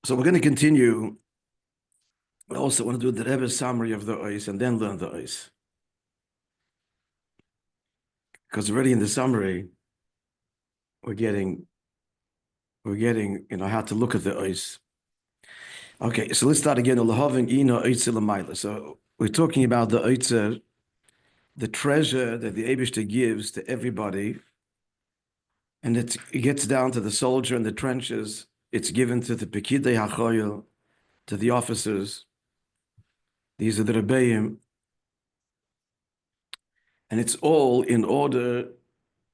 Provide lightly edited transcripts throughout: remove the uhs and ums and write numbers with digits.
So we're going to continue. I also want to do the Rebbe's summary of the Ois and then learn the Ois. Because already in the summary, we're getting, how to look at the Ois. Okay, so let's start again. So we're talking about the Oitzer, the treasure that the Eibishter gives to everybody. And it gets down to the soldier in the trenches. It's given to the Pekidei HaChoyel, to the officers. These are the Rebbeim. And it's all in order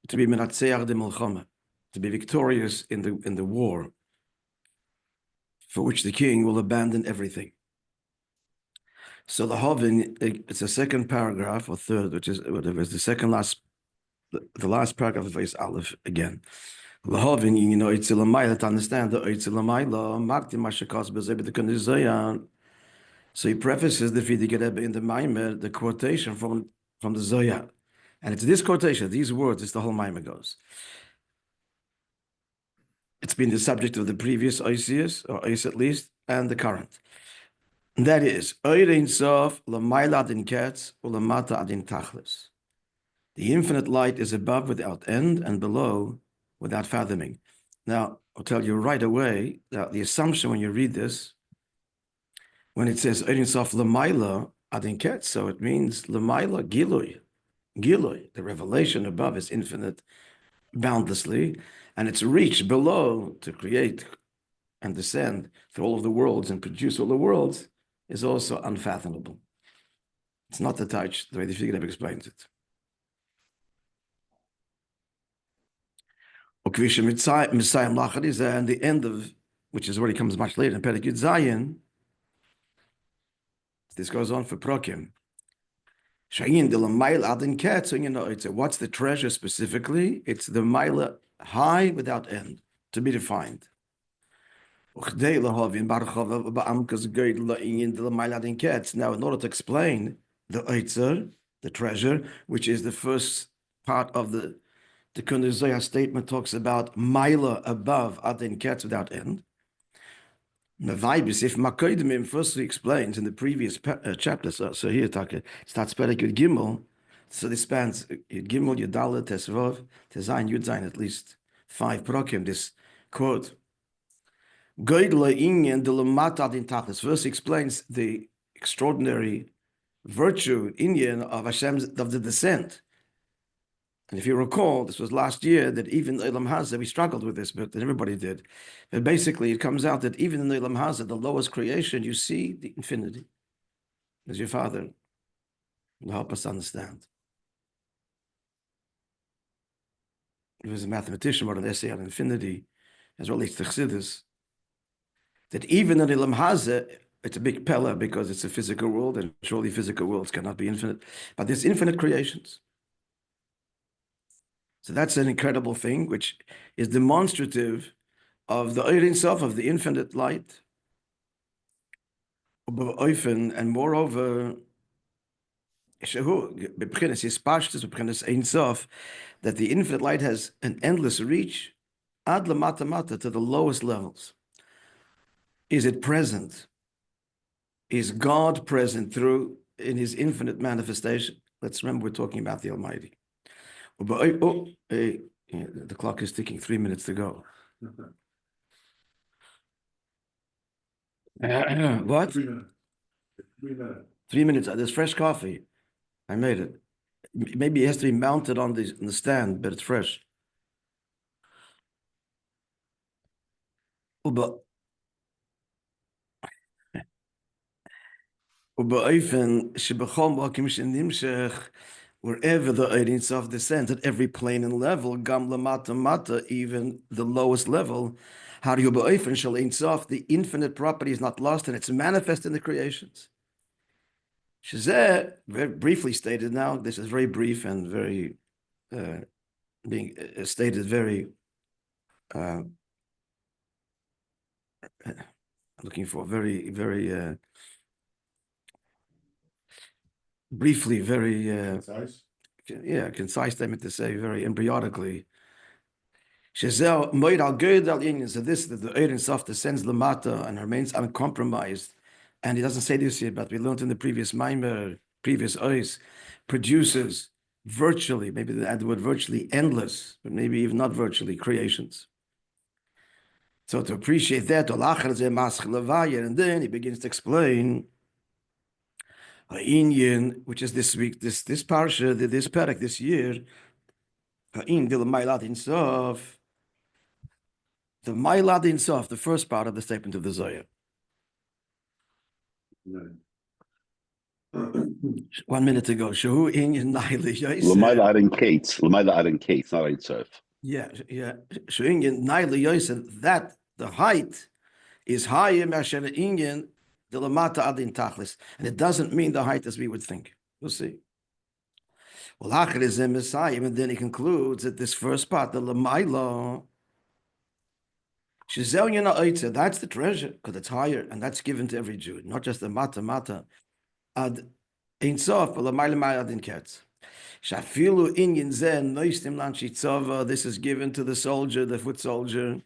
to be menatzeach de milchama, to be victorious in the war, for which the king will abandon everything. So the Hovin, it's the second paragraph or third, which is whatever is the last paragraph of Bais Aleph again. Lahovin, it's a lamayla to understand that it's a lamayla. Marti mashakas bezebet the kondizayan. So he prefaces the Frierdiker Rebbe in the Maimer, the quotation from the Zohar. And it's this quotation, these words, it's the whole Maimer goes. It's been the subject of the previous Oisius, or Ois at least, and the current. And that is, Oirein Sof, Lamayla adin Ketz, or Lamata adin Tachlis. The infinite light is above without end and below without fathoming. Now, I'll tell you right away that the assumption when you read this, when it says Oirein Sof Lamayla adin Ketz, so it means Lamayla Gilui. Gilui, the revelation above is infinite, boundlessly, and its reach below to create and descend through all of the worlds and produce all the worlds is also unfathomable. It's not the touch, the way the Frierdiker Rebbe explains it. And the end of, which is already comes much later in Perek Yud Zayin, this goes on for Prokim. What's the treasure specifically? It's the Maila high without end, to be defined. Now, in order to explain the Oitzer, the treasure, which is the first part of the Tikkun Zohar statement, talks about Maila above Adin Ketz without end. If Makoidimim first explains in the previous chapter, so here it starts Perek Yud Gimel, so this spans Yud Gimel, Yud Dalet, Tesvav, Tezayin, Yud Zayin, at least 5 prokim, this quote. First explains the extraordinary virtue, Inyan, of Hashem's, of the descent. And if you recall, this was last year that even in Olam Hazeh, we struggled with this, but everybody did. But basically, it comes out that even in Olam Hazeh, the lowest creation, you see the infinity. As your father will help us understand. He was a mathematician, wrote an essay on infinity, as relates to Chassidus, that even in Olam Hazeh, it's a big pella because it's a physical world, and surely physical worlds cannot be infinite, but there's infinite creations. So that's an incredible thing, which is demonstrative of the Ein Sof, of the infinite light, and moreover, that the infinite light has an endless reach, ad lamata mata, to the lowest levels. Is it present? Is God present through in His infinite manifestation? Let's remember we're talking about the Almighty. The clock is ticking, 3 minutes to go. What? 3 minutes. 3 minutes. 3 minutes. There's fresh coffee. I made it. Maybe it has to be mounted on the stand, but it's fresh. Wherever the Ein Sof descends, at every plane and level, gam lamata mata, even the lowest level, the infinite property is not lost, and it's manifest in the creations. Shazeh, very briefly stated now, this is very brief and very, being stated very, looking for very, very, briefly, very, Concise. concise statement to say, very embryonically. Shezel moed al good al inyan. So this that the Ein Sof descends lamata and remains uncompromised. And he doesn't say this here, but we learned in the previous Maimer, previous Ois, produces virtually, maybe they add the word virtually, endless, but maybe even not virtually, creations. So to appreciate that, and then he begins to explain Inyan, which is this week, this parsha, this parak this year, the Mailad Insof, the first part of the statement of the Zohar. Right. 1 minute ago. Shahu Inyan Naili L'mayla Yosef. Arin Kate. L'mayla Arin Kate, not Ein Sof. Yeah. Shahu Inyan Naili Yosef, that the height is higher Masher Inyan the Lamata Adin Tachlis. And it doesn't mean the height as we would think. We'll see. Well, Acher is a Messiah, and then he concludes that this first part, the Lamaila, that's the treasure, because it's higher, and that's given to every Jew, not just the mata ad ein sof, but Lamaila adin ketz. Shafilu inyan zen noistim lan shitzava. This is given to the soldier, the foot soldier.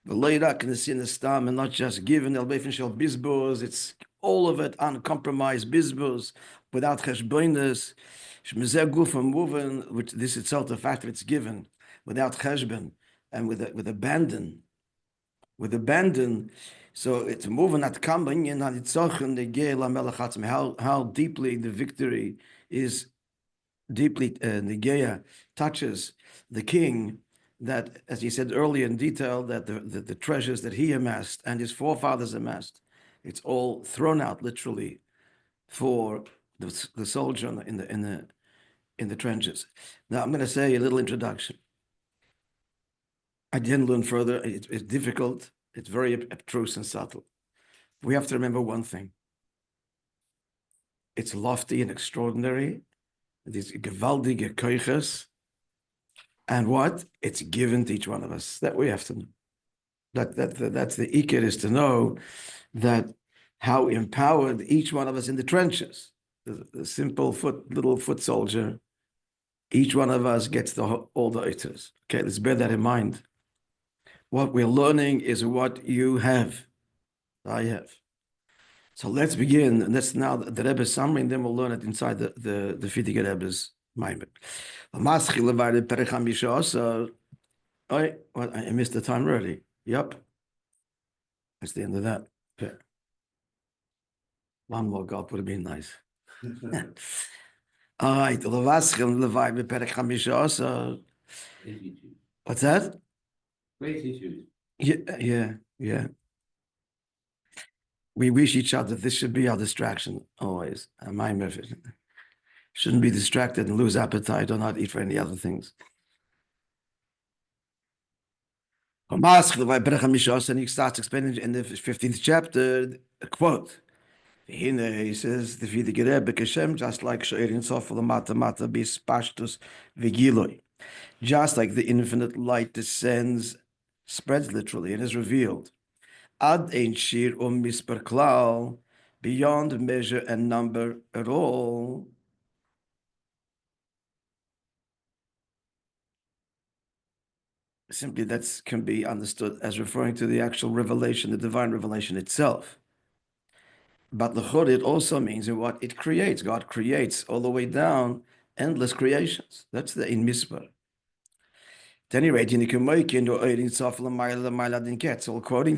The leirak and the sin stam, and not just given el beifin shel bizbuz. It's all of it uncompromised bizbuz, without cheshboinus. Shmezeh gufam moving, which this itself, the fact that it's given without cheshbon and with abandon. With abandon, so it's moving at kambin and how deeply the victory is deeply negeya touches the king, that, as he said earlier in detail, that the treasures that he amassed and his forefathers amassed, it's all thrown out literally for the soldier in the trenches. Now I'm going to say a little introduction. I didn't learn further. It's difficult. It's very abstruse and subtle. We have to remember one thing. It's lofty and extraordinary. These gewaltige koiches. And what? It's given to each one of us. That we have to know. That's the ikir, is to know that how empowered each one of us in the trenches. The simple little foot soldier. Each one of us gets all the iters. Okay, let's bear that in mind. What we're learning is what you have. I have. So let's begin. And that's now the Rebbe's summary, and then we'll learn it inside the Fiddige Rebbe's Maimer. I missed the time already. Yep. That's the end of that. Okay. One more God would have been nice. All right. What's that? Great issues. Yeah. We wish each other this should be our distraction always. My method. Shouldn't be distracted and lose appetite or not eat for any other things. And he starts explaining in the 15th chapter, a quote. He says, the Wiedige Rebbe Keshem, just like She'erin Sof Mata Mata bis Pashtus Vigiloi. Just like the infinite light descends, spreads literally, and is revealed. Ad ein shir misper klal, beyond measure and number at all. Simply, that can be understood as referring to the actual revelation, the divine revelation itself. But l'chor, it also means in what it creates. God creates all the way down endless creations. That's the in misper. At any rate, so according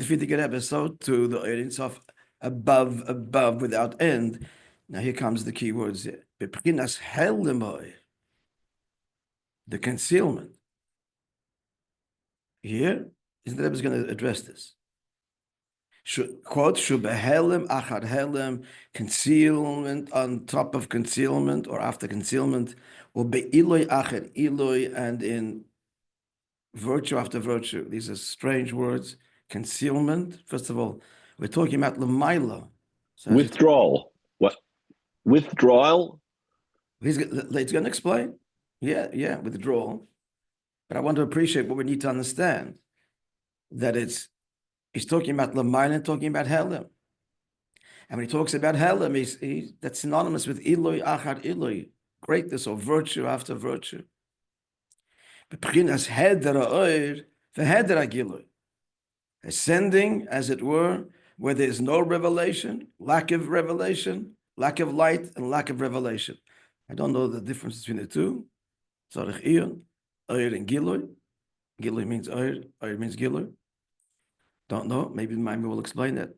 to Fiddige Rebbe, so to the Ein Sof above, without end. Now here comes the key words here. The concealment. Here, the Rebbe is going to address this. Quote, Shubehelem, achar helem, concealment on top of concealment or after concealment, or be'iloi achar iloi, and in virtue after virtue. These are strange words. Concealment. First of all, we're talking about Lamaila. So Withdrawal. What? Withdrawal? he's going to explain. Yeah, withdrawal. But I want to appreciate what we need to understand. That he's talking about Lamaila and talking about Helem. And when he talks about Helem, that's synonymous with Iloi Achar Iloi, greatness or virtue after virtue. B'chinas heder ha'oir v'heder ha'gilui. Ascending, as it were, where there is no revelation, lack of light, and lack of revelation. I don't know the difference between the two. Tzarich iyun, oir and gilui. Gilui means oir means gilui. Don't know. Maybe Maimon will explain that.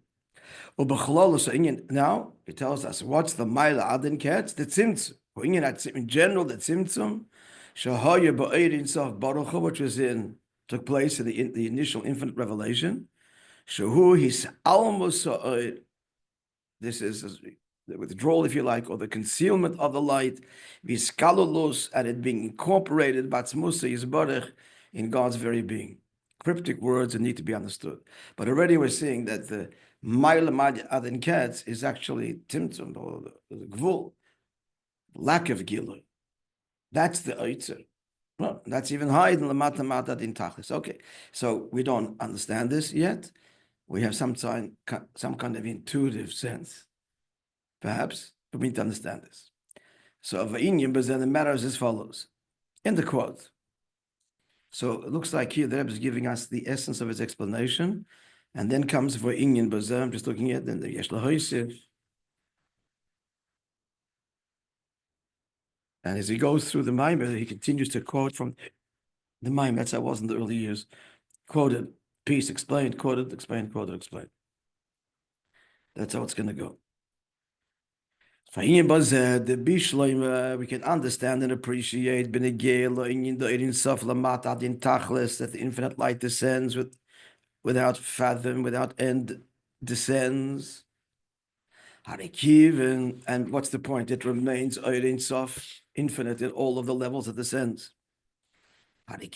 Now he tells us what's the Maila Adin Katz, the Tzimtzum. In general, the Tzimtzum, Shahaya Ba'ir Insof Baruch Hu, which was took place in the initial infinite revelation. Shahu his almost. This is the withdrawal, if you like, or the concealment of the light, viskalulus, and it being incorporated, batzmusa yisbarech, in God's very being. Cryptic words that need to be understood. But already we're seeing that the Ma'il Adin Katz is actually Timtum, or the Gvul, lack of Gilui. That's the Oitzer. Well, that's even higher than the Mata Adin Tachlis. Okay, so we don't understand this yet. We have some kind of intuitive sense, perhaps, but we need to understand this. So, the matter is as follows, in the quote. So it looks like here the Rebbe is giving us the essence of his explanation, and then comes V'inyan Bazeh. I'm just looking at then the Yesh Lahoisif. And as he goes through the Maimon, he continues to quote from the Maimon. That's how it was in the early years. Quoted, piece, explained, quoted, explained, quoted, explained. That's how it's going to go. The Bishleim, we can understand and appreciate that the infinite light descends without fathom, without end, descends. And what's the point? It remains infinite in all of the levels it descends. The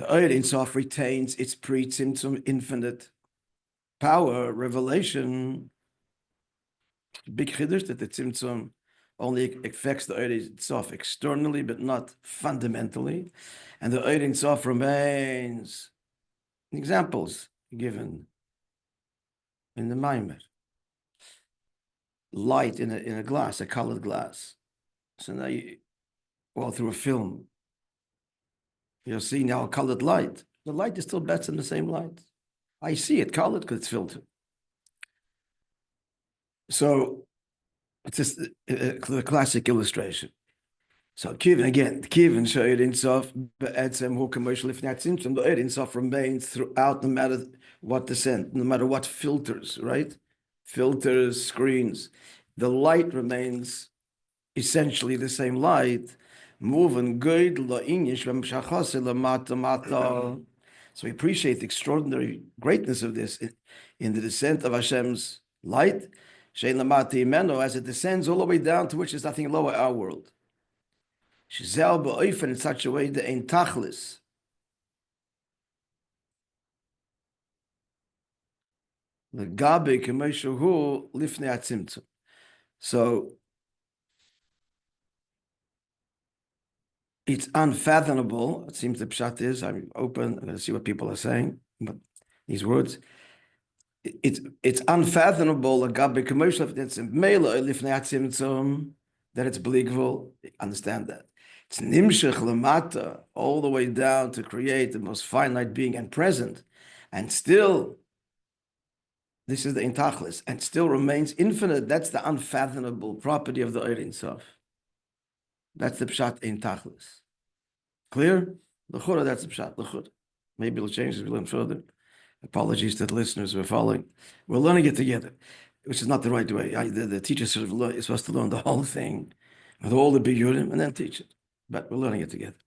Ein Sof retains its pre-Tzimtzum infinite power, revelation. Big chiddush that the Tzimtzum only affects the Ein Sof externally, but not fundamentally. And the Ein Sof remains. Examples given in the Maimer. Light in a glass, a colored glass. So now through a film, you'll see now a colored light. The light is still better than the same light. I see it colored because it's filtered. So it's just the classic illustration. So Kivin showed Sof be'etzem hu commercial if not Tzimtzum. The Ein Sof remains throughout, no matter what descent, no matter what filters, right? Filters, screens. The light remains essentially the same light. Moving good So we appreciate the extraordinary greatness of this in the descent of Hashem's light. As it descends all the way down to which is nothing lower our world. In such a way the ein tachlis. The gabe k'meishu lifnei atzimtzum. So it's unfathomable. It seems the pshat is. I'm open. I'm going to see what people are saying. But these words, it's unfathomable. The gabe k'meishu lifnei atzimtzum, that it's believable. Understand that. It's nimshech lemata, all the way down to create the most finite being and present, and still, this is the intachlis, and still remains infinite. That's the unfathomable property of the Ein Sof. That's the pshat intachlis. Clear? L'chura, that's the pshat. L'chura. Maybe we'll change as we learn further. Apologies to the listeners who are following. We're learning it together, which is not the right way. The teacher is supposed to learn the whole thing with all the biyurim and then teach it. But we're learning it together.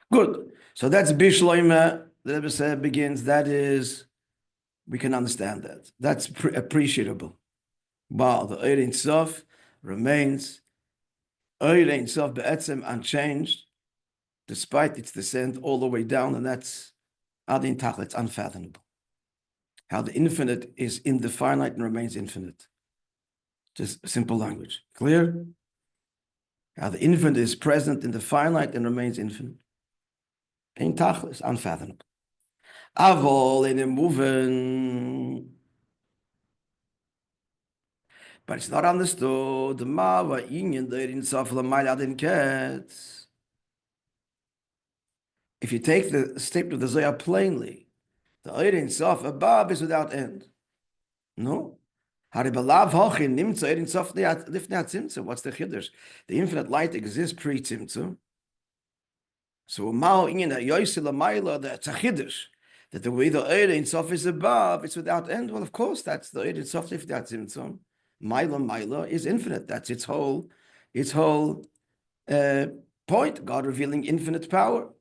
Good. So that's Bishloime. The Rebbe said begins. That is, we can understand that. That's appreciable. While the Ein Sof remains Ein Sof be'etzem unchanged, despite its descent all the way down, and that's Adin Tachlis, it's unfathomable. How the infinite is in the finite and remains infinite. Just simple language. Clear? How the infinite is present in the finite and remains infinite. In Tachlis, unfathomable. Avol in a moving. But it's not understood. The Mava Inyan Deirin Sof Lamayla Adin Ketz. If you take the statement of the Zohar plainly, the Eirin Sof above is without end. No. What's the chiddush? The infinite light exists pre-tzimtzum. So that's a chiddush. That the way the Eirin Sof is above, it's without end. Well, of course, that's the Eirin Sof lifnei tzimtzum. Maila is infinite. That's its whole point. God revealing infinite power.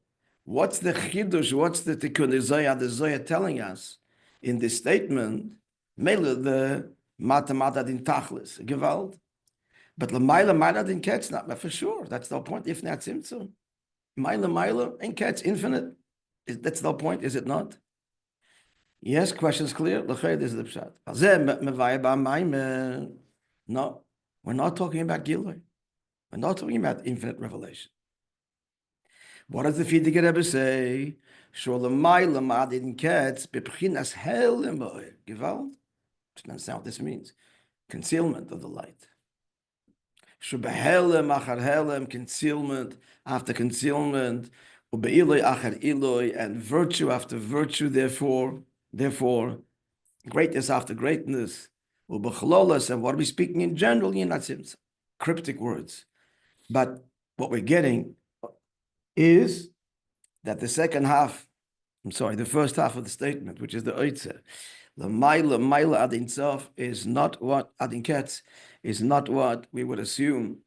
What's the chiddush? What's the tikkun? The Zohar telling us in this statement? Mele the mata din tachlis gewalt, but the maila din ketz not for sure. That's the point. If not tzimtzum, maila and ketz infinite. That's the point, is it not? Yes, question's clear. L'chayr is the pshat. No, we're not talking about Gilui. We're not talking about infinite revelation. What does the Fidige Rebbe say? Sholemaila madin ketz bepchinas hel gewalt. Understand what this means? Concealment of the light. Shubehelem achar helem, concealment after concealment. Ubeiloi achar iloi, and virtue after virtue. Therefore, greatness after greatness. Ubechlolas, and what are we speaking in general? Yinatzim, cryptic words. But what we're getting is that the first half of the statement, which is the oitzer, the maila adin sof is not what adin ketz is not what we would assume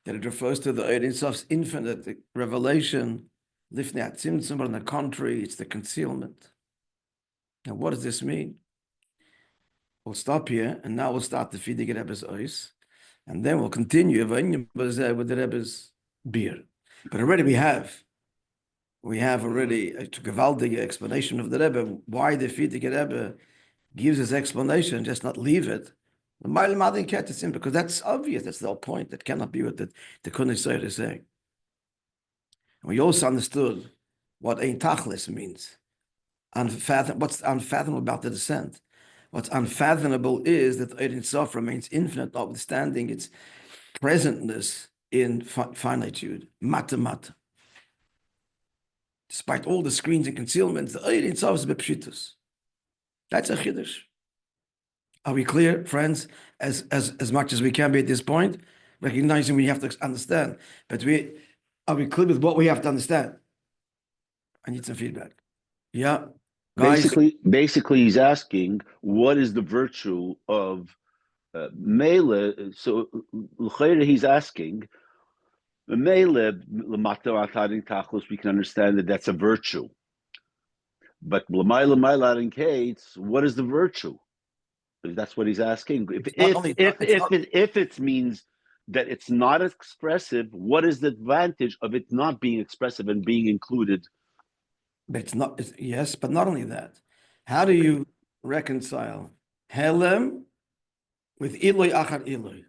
that it refers to the adin sof's infinite revelation. Lifnei tzimtzum, but on the contrary, it's the concealment. Now, what does this mean? We'll stop here, and now we'll start the Fidige Rebbe's ois, and then we'll continue with the Rebbe's beer. But already we have already a gewaltige explanation of the Rebbe why the Fidige Rebbe gives his explanation, just not leave it. Because that's obvious. That's the whole point. That cannot be what the Kunnisayr is saying. And we also understood what Ein Tachlis means. What's unfathomable about the descent? What's unfathomable is that Ein Sof remains infinite, notwithstanding its presentness in finitude, mata. Despite all the screens and concealments, the Ein Sof is bepshitus. That's a chiddush. Are we clear, friends? As much as we can be at this point, recognizing we have to understand. But are we clear with what we have to understand? I need some feedback. Yeah, guys. Basically, he's asking what is the virtue of mele. So he's asking mele l'mata. We can understand that that's a virtue. But l'mayla in case, what is the virtue? That's what he's asking. If it means that it's not expressive, what is the advantage of it not being expressive and being included? But it's not. Yes, but not only that. How do you reconcile helem with iloi achar iloi?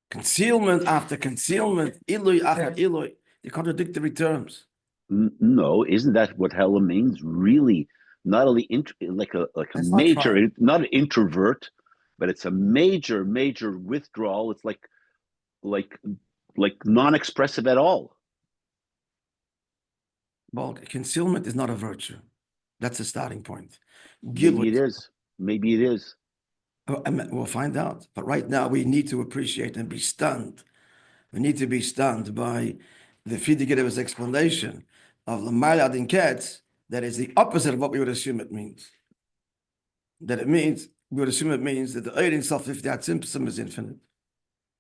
Concealment after concealment, iloi achar iloi. They're contradictory terms. No, isn't that what hella means? Really, not only like a major, not an introvert, but it's a major withdrawal. It's like non-expressive at all. Well, concealment is not a virtue. That's a starting point. Maybe it is. We'll find out. But right now, we need to appreciate and be stunned. We need to be stunned by the Fidige Rebbe's explanation of L'mayla adin ketz, that is the opposite of what we would assume it means. We would assume it means that the Ein Sof lifnei tzimtzum is infinite.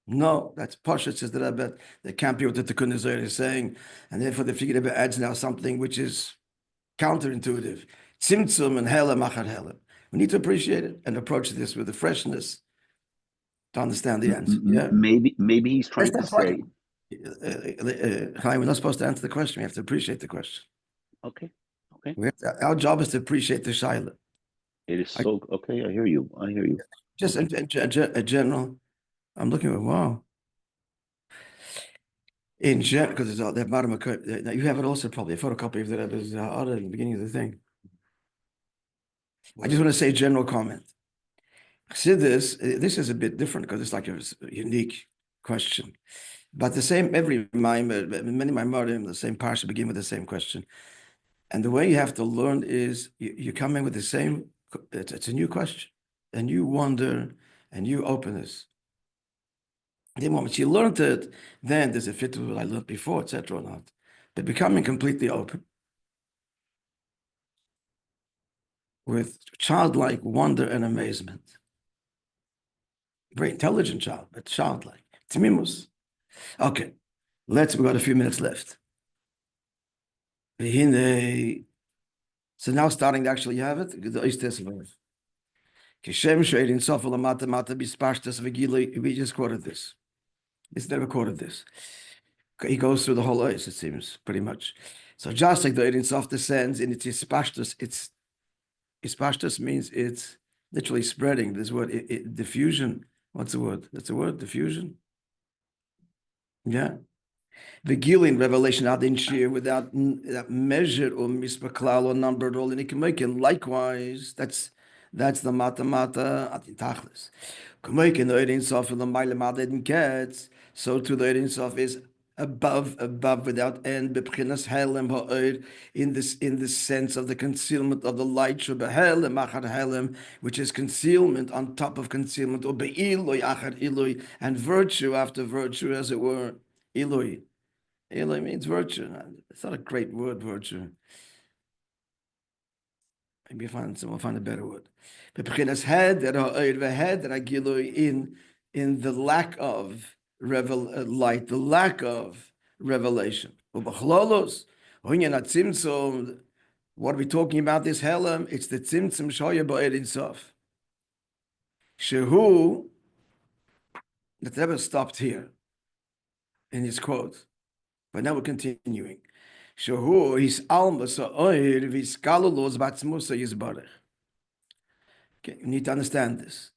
No, that's Pasha, says the Rebbe. That can't be what the Tikkun Zohar is saying. And therefore the Fidige Rebbe adds now something which is counterintuitive. Tzimtzum and helem achar helem. We need to appreciate it and approach this with the freshness to understand the answer. Yeah. Maybe he's trying to say. Chaim, we're not supposed to answer the question. We have to appreciate the question. Okay. Our job is to appreciate the shaila. It is so okay. I hear you. Just a general. I'm looking at wow. In general, because it's all that bottom of you have it also probably a photocopy of that is other in the beginning of the thing. I just want to say general comment. Chassidus, this is a bit different because it's like a unique question. But the same, every Maimar, many Maimarim, the same parsha begin with the same question. And the way you have to learn is you come in with the same, it's a new question, a new wonder, a new openness. The moment you learned it, then there's a fit to what I learned before, etc. or not. But becoming completely open with childlike wonder and amazement. Very intelligent child, but childlike. Tmimus. Okay, we got a few minutes left. So now starting to actually have it. We just quoted this. It's never quoted this. He goes through the whole ice, it seems, pretty much. So just like the Ein Sof descends in its ispashtus, ispashtus means it's literally spreading. This word, diffusion. What's the word? That's the word, diffusion. Yeah. The Gilin revelation adin shir without measured or mispaklal or numbered all, and it can make it likewise. That's the mata adin tachlis. Kamekin the Ein Sof and the Maile Madin Ketz. So to the Ein Sof is above without end. Bepchinas helem ha'od in the sense of the concealment of the light. Shubahelem achar helem, which is concealment on top of concealment. Or be'iloy achar iloy, and virtue after virtue, as it were. Iloy. Iloy means virtue. It's not a great word, virtue. Maybe we'll find a better word. Bepchinas head that agiloy in the lack of light, the lack of revelation. What are we talking about this helem? It's the tzimtzum shoya ba'ed insof. Shehu, the Rebbe stopped here in his quote, but now we're continuing. Shehu his alma sa'oir v'skalulos batzmusa yizbarech. Okay, you need to understand this.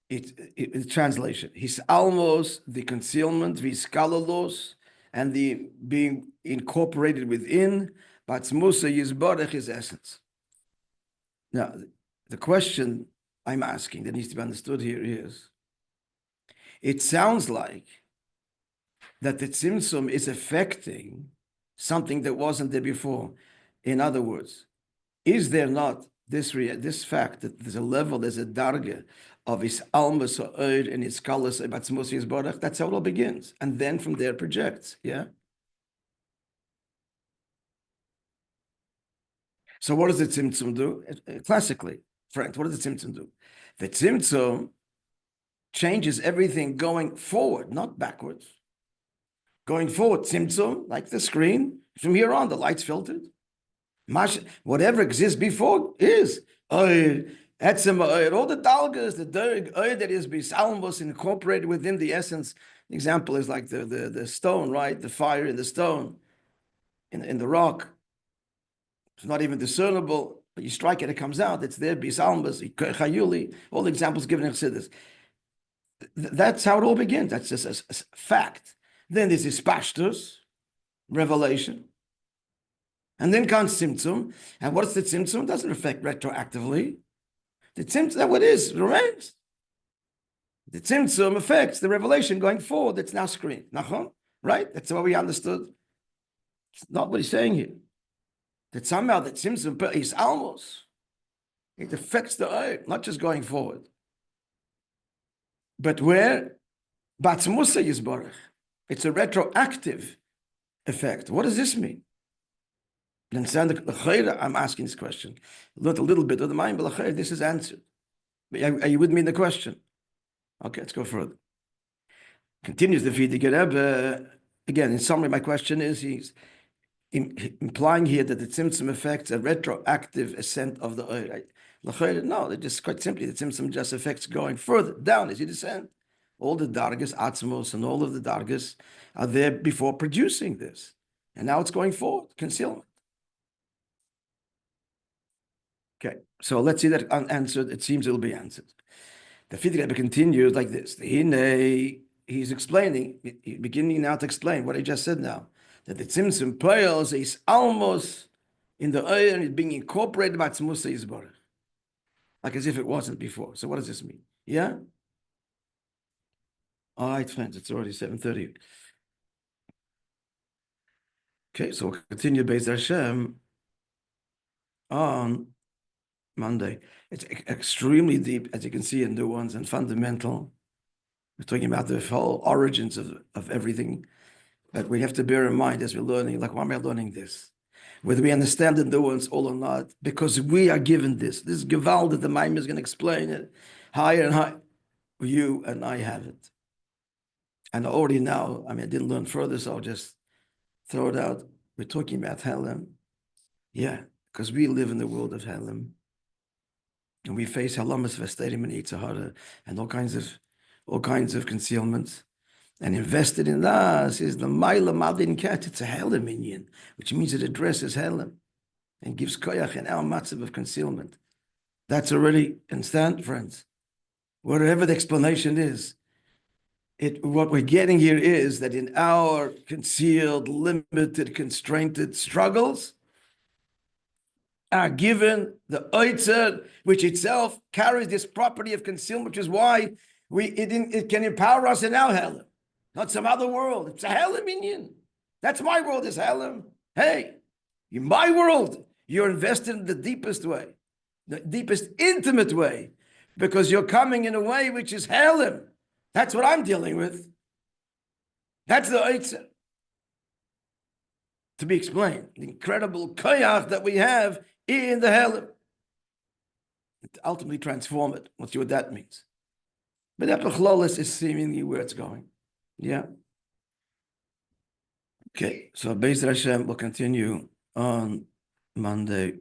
It's translation. His almos, the concealment, v'skalalos, and the being incorporated within, batzmusa yizbarech, his essence. Now, the question I'm asking that needs to be understood here is, it sounds like that the tzimtzum is affecting something that wasn't there before. In other words, is there not this fact that there's a level, there's a darga of his almas or and his kalas batzmus yizbarach? That's how it all begins, and then from there projects. Yeah. So what does the tzimtzum do? Classically, friends, what does the tzimtzum do? The tzimtzum changes everything going forward, not backwards. Going forward, tzimtzum, like the screen. From here on, the light's filtered. Whatever exists before is all the dalgas, the derg that is bisalmos incorporated within the essence. The example is like the stone, right? The fire in the stone, in the rock. It's not even discernible, but you strike it, it comes out. It's there, bisalmos, chayuli. All the examples given in Chassidus. That's how it all begins. That's just a fact. Then there's this pashtus, revelation. And then comes tzimtzum. And what's the tzimtzum? It doesn't affect retroactively. The tzimtzum, that's what it is, it remains. The tzimtzum affects the revelation going forward. It's now screened. Nachon? Right? That's what we understood. It's not what he's saying here. That somehow the tzimtzum is almost. It affects the eye, not just going forward. But where? Batzmusa yizbarach. It's a retroactive effect. What does this mean? I'm asking this question. Learned a little bit of the mind, but this is answered. Are you with me in the question? Okay, let's go further. Continues the Frierdiker Rebbe. Again, in summary, my question is, he's implying here that the tzimtzum affects a retroactive ascent of the oil. No, it just quite simply, the tzimtzum just affects going further down as you descend. All the dargas, atzmos, and all of the dargas are there before producing this. And now it's going forward, concealment. Okay, so let's see that unanswered. It seems it'll be answered. The Frierdiker Rebbe continues like this. He's explaining, beginning now to explain what I just said now, that the tzimtzum pearls is almost in the oil and is being incorporated by tzmusa yizbarach. like as if it wasn't before. So what does this mean? Yeah? All right, friends, it's already 7:30. Okay, so we'll continue Beis Hashem on Monday. It's extremely deep, as you can see in new ones, and fundamental. We're talking about the whole origins of everything. But we have to bear in mind as we're learning, like, why am I learning this? Whether we understand the nuance all or not, because we are given this. This Gewalt that the Maimon is going to explain it higher and higher. You and I have it. And already now, I mean, I didn't learn further, so I'll just throw it out. We're talking about Helem. Yeah, because we live in the world of Helem. And we face Halamas Vestadim and Yitzhahara and all kinds of concealments. And invested in us is the Maila Madin Cat. It's a Helem minion, which means it addresses Helem and gives koyach in our matzav of concealment. That's already instant, friends. Whatever the explanation is, what we're getting here is that in our concealed, limited, constrained struggles, are given the oitzer, which itself carries this property of concealment, which is why it can empower us in our Helem. Not some other world. It's a Helem minion. That's my world is Helem. Hey, in my world, you're invested in the deepest way, the deepest intimate way, because you're coming in a way which is Helem. That's what I'm dealing with. That's the Eitzah. To be explained, the incredible koyach that we have in the Helem. To ultimately transform it. We'll see what that means. But Epichlolus is seemingly where it's going. Yeah. Okay, so Beis Hashem will continue on Monday.